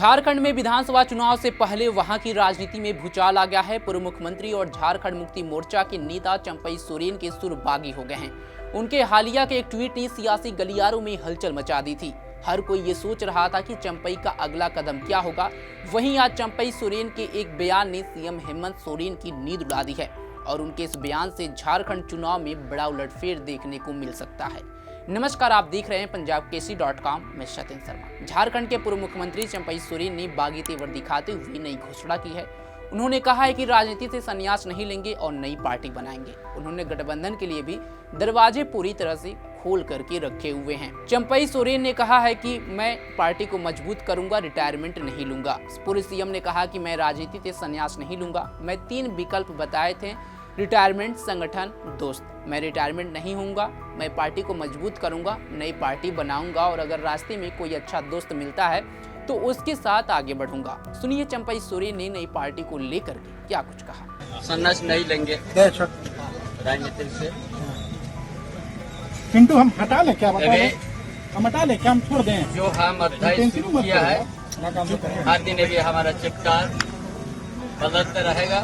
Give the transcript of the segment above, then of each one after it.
झारखंड में विधानसभा चुनाव से पहले वहां की राजनीति में भूचाल आ गया है। पूर्व मुख्यमंत्री और झारखंड मुक्ति मोर्चा के नेता चंपई सोरेन के सुर बागी हो गए हैं। उनके हालिया के एक ट्वीट ने सियासी गलियारों में हलचल मचा दी थी। हर कोई ये सोच रहा था कि चंपई का अगला कदम क्या होगा। वहीं आज चंपई सोरेन के एक बयान ने सीएम हेमंत सोरेन की नींद उड़ा दी है और उनके इस बयान से झारखंड चुनाव में बड़ा उलटफेर देखने को मिल सकता है। नमस्कार, आप देख रहे हैं पंजाबकेसरी.com में सत्यन शर्मा। झारखंड के पूर्व मुख्यमंत्री चंपई सोरेन ने बागी तेवर दिखाते हुए नई घोषणा की है। उन्होंने कहा है कि राजनीति से संन्यास नहीं लेंगे और नई पार्टी बनाएंगे। उन्होंने गठबंधन के लिए भी दरवाजे पूरी तरह से खोल करके रखे हुए हैं। चंपई सोरेन ने कहा है कि मैं पार्टी को मजबूत करूंगा, रिटायरमेंट नहीं लूंगा। पूर्व सीएम ने कहा कि मैं राजनीति से संन्यास नहीं लूंगा। मैं 3 विकल्प बताए थे, रिटायरमेंट, संगठन, दोस्त। मैं रिटायरमेंट नहीं होऊंगा, मैं पार्टी को मजबूत करूंगा, नई पार्टी बनाऊंगा और अगर रास्ते में कोई अच्छा दोस्त मिलता है तो उसके साथ आगे बढ़ूंगा। सुनिए चंपई सोरेन ने नई पार्टी को लेकर के क्या कुछ कहा। संन्यास नहीं लेंगे राजनीति से। पिंटू हम हटा ले क्या बता रहे? हम हटा ले क्या, हम छोड़ दें? जो हम अध्याय शुरू किया है हर दिन भी हमारा चेप्टर बदलते रहेगा।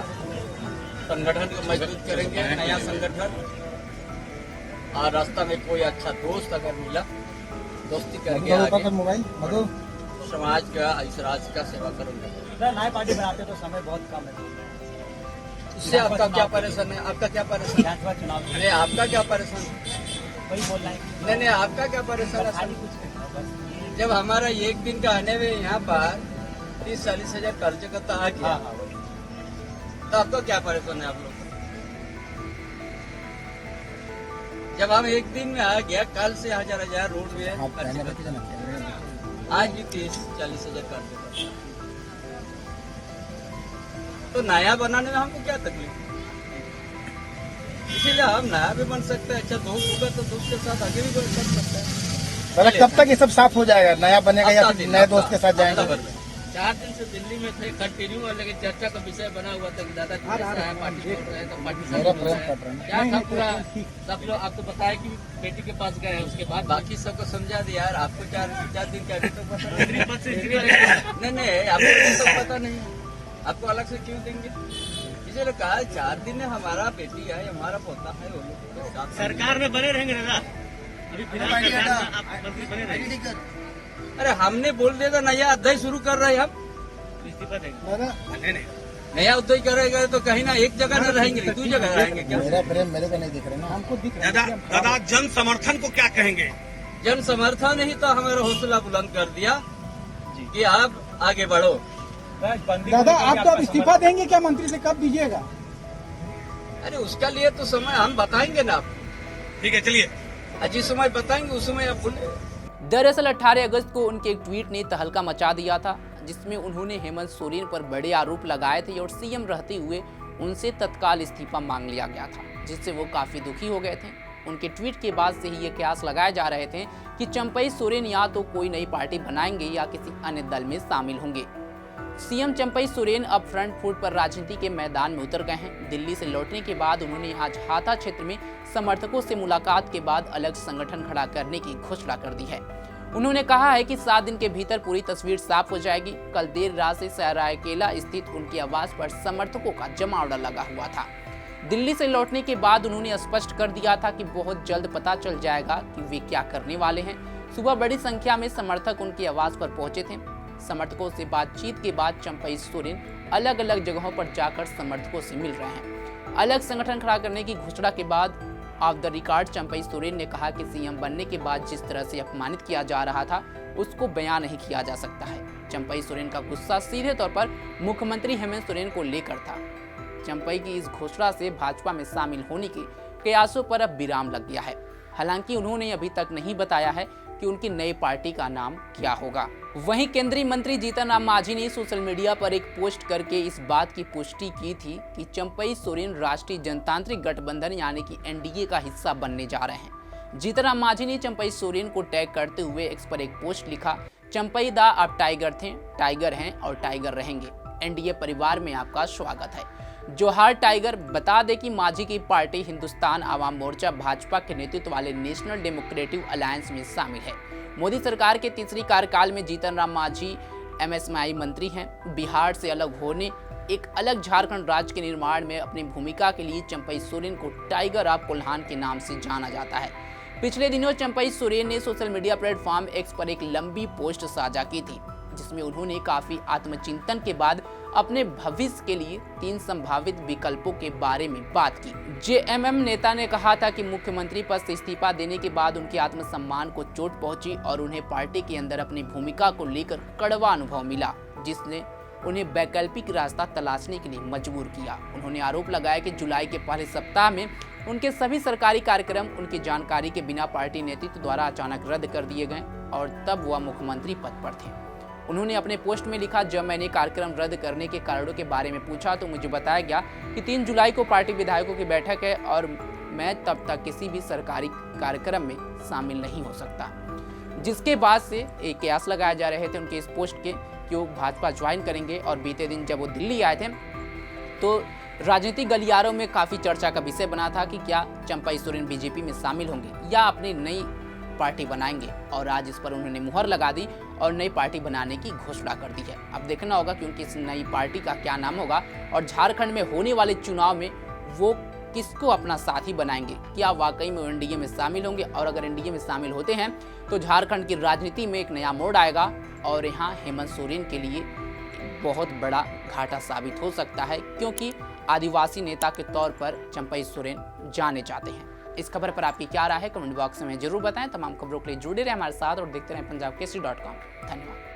संगठन को मजबूत करेंगे, नया संगठन, और रास्ता में कोई अच्छा दोस्त अगर मिला दोस्ती करके आगे मोबाइल समाज का, इस राज्य का सेवा करूंगा। नई पार्टी बनाते तो समय बहुत कम है। इससे आपका क्या परेशान है? आपका क्या परेशान है? अरे आपका क्या परेशान है? वही बोल रहा है। नहीं, आपका क्या परेशान है? जब हमारा एक दिन का आने में यहाँ पर 30-40 हजार कर्ज का तो आ गया, तो आपको क्या परेशान है आप लोग? जब हम एक दिन में आ गया, कल से हजार रोड में आज भी 30-40 हजार कर्ज, तो नया बनाने में हमको क्या तकलीफ? इसीलिए हम नया भी बन सकते हैं। अच्छा दोस्त होगा तो दोस्त के साथ आगे भी बढ़ सकते हैं। कब तक ये सब साफ हो जाएगा? नया बनेगा या फिर नए दोस्त के साथ जाएंगे? 4 दिन से दिल्ली में थे, कंटिन्यू, लेकिन चर्चा का विषय बना हुआ था कि दादा पार्टी छोड़ रहे हैं तो पार्टी क्या था पूरा। सब लोग आपको बताया कि बेटी के पास गए, उसके बाद बाकी सबको समझा दिया। यार आपको 4 दिन का तो पता नहीं, आपको तो पता नहीं, आपको अलग से क्यों देंगे? इसलिए कहा 4 दिन में हमारा बेटी है, हमारा पोता है, वो लोग सरकार में बने रहेंगे दादा। अभी फिलहाल सरकार में आप मंत्री बने रहेंगे। अरे हमने बोल दिया था नया अध्याय शुरू कर रहे हैं हम, इस्तीफा देंगे। नया अध्याय करेगा तो कहीं ना एक जगह न रहेंगे, 2 जगह रहेंगे। क्या मेरा प्रेम मेरे को नहीं दिख रहा ना, हमको दिख रहा है। दादा जन समर्थन को क्या कहेंगे? जन समर्थन ही तो हमारा हौसला बुलंद कर दिया कि आप आगे बढ़ो। दादा आप तो अब इस्तीफा देंगे क्या मंत्री से? कब दीजिएगा? अरे उसका लिए तो समय हम बताएंगे ना आपको। ठीक है, चलिए जिस समय बताएंगे उस समय आप बोले। दरअसल 18 अगस्त को उनके एक ट्वीट ने तहलका मचा दिया था, जिसमें उन्होंने हेमंत सोरेन पर बड़े आरोप लगाए थे और सीएम रहते हुए उनसे तत्काल इस्तीफा मांग लिया गया था, जिससे वो काफी दुखी हो गए थे। उनके ट्वीट के बाद से ही ये कयास लगाए जा रहे थे कि चंपई सोरेन या तो कोई नई पार्टी बनाएंगे या किसी अन्य दल में शामिल होंगे। सीएम चंपई सोरेन अब फ्रंट फुट पर राजनीति के मैदान में उतर गए हैं। दिल्ली से लौटने के बाद उन्होंने आज हाथा क्षेत्र में समर्थकों से मुलाकात के बाद अलग संगठन खड़ा करने की घोषणा कर दी है। उन्होंने कहा है कि 7 दिन के भीतर पूरी तस्वीर साफ हो जाएगी। कल देर रात से सरायकेला स्थित उनके आवास पर समर्थकों का जमावड़ा लगा हुआ था। दिल्ली से लौटने के बाद उन्होंने स्पष्ट कर दिया था कि बहुत जल्द पता चल जाएगा कि वे क्या करने वाले हैं। सुबह बड़ी संख्या में समर्थक उनके आवास पर पहुंचे थे। समर्थकों से बातचीत के बाद चंपई सोरेन अलग अलग जगहों पर जाकर समर्थकों से मिल रहे हैं। अलग संगठन खड़ा करने की घोषणा के बाद of the record Champai Soren ने कहा कि सीएम बनने के बाद जिस तरह से अपमानित किया जा रहा था उसको बयान नहीं किया जा सकता है। चंपई सोरेन का गुस्सा सीधे तौर पर मुख्यमंत्री हेमंत सोरेन को लेकर था। चंपई की इस घोषणा से भाजपा में शामिल होने के कयासों पर अब विराम लग गया है। हालांकि उन्होंने अभी तक नहीं बताया है कि उनकी नई पार्टी का नाम क्या होगा। वहीं केंद्रीय मंत्री जीतन राम मांझी ने सोशल मीडिया पर एक पोस्ट करके इस बात की पुष्टि की थी कि चंपई सोरेन राष्ट्रीय जनतांत्रिक गठबंधन यानी कि एनडीए का हिस्सा बनने जा रहे हैं। जीतन राम मांझी ने चंपई सोरेन को टैग करते हुए एक्स पर एक पोस्ट लिखा, चंपई दा आप टाइगर थे, टाइगर हैं और टाइगर रहेंगे। एनडीए परिवार में आपका स्वागत है। जोहार टाइगर। बता दें कि मांझी की पार्टी हिंदुस्तान आवाम मोर्चा भाजपा के नेतृत्व वाले नेशनल डेमोक्रेटिक अलायंस में शामिल है। मोदी सरकार के तीसरी कार्यकाल में जीतन राम मांझी एमएसएमई मंत्री हैं। बिहार से अलग होने, एक अलग झारखंड राज्य के निर्माण में अपनी भूमिका के लिए चंपई सोरेन को टाइगर ऑफ कोल्हान के नाम से जाना जाता है। पिछले दिनों चंपई सोरेन ने सोशल मीडिया प्लेटफॉर्म एक्स पर एक लंबी पोस्ट साझा की थी, जिसमें उन्होंने काफी आत्मचिंतन के बाद अपने भविष्य के लिए 3 संभावित विकल्पों के बारे में बात की। जेएमएम नेता ने कहा था कि मुख्यमंत्री पद से इस्तीफा देने के बाद उनके आत्मसम्मान को चोट पहुंची और उन्हें पार्टी के अंदर अपनी भूमिका को लेकर कड़वा अनुभव मिला, जिसने उन्हें वैकल्पिक रास्ता तलाशने के लिए मजबूर किया। उन्होंने आरोप लगाया कि जुलाई के पहले सप्ताह में उनके सभी सरकारी कार्यक्रम उनकी जानकारी के बिना पार्टी नेतृत्व द्वारा अचानक रद्द कर दिए गए और तब वह मुख्यमंत्री पद पर थे। उन्होंने अपने पोस्ट में लिखा, जब मैंने कार्यक्रम रद्द करने के कारणों के बारे में पूछा तो मुझे बताया गया कि 3 जुलाई को पार्टी विधायकों की बैठक है और मैं तब तक किसी भी सरकारी कार्यक्रम में शामिल नहीं हो सकता। जिसके बाद से एक कयास लगाए जा रहे थे उनके इस पोस्ट के कि वो भाजपा ज्वाइन करेंगे। और बीते दिन जब वो दिल्ली आए थे तो राजनीतिक गलियारों में काफ़ी चर्चा का विषय बना था कि क्या चंपई सोरेन बीजेपी में शामिल होंगे या अपनी नई पार्टी बनाएंगे, और आज इस पर उन्होंने मुहर लगा दी और नई पार्टी बनाने की घोषणा कर दी है। अब देखना होगा कि उनकी इस नई पार्टी का क्या नाम होगा और झारखंड में होने वाले चुनाव में वो किसको अपना साथी बनाएंगे। क्या वाकई में वो एनडीए में शामिल होंगे, और अगर एनडीए में शामिल होते हैं तो झारखंड की राजनीति में एक नया मोड़ आएगा और यहाँ हेमंत सोरेन के लिए बहुत बड़ा घाटा साबित हो सकता है, क्योंकि आदिवासी नेता के तौर पर चंपई सोरेन जाने जाते हैं। इस खबर पर आपकी क्या राय है, कमेंट बॉक्स में जरूर बताएं। तमाम खबरों के लिए जुड़े रहें हमारे साथ और देखते रहें पंजाबकेसरी.com। धन्यवाद।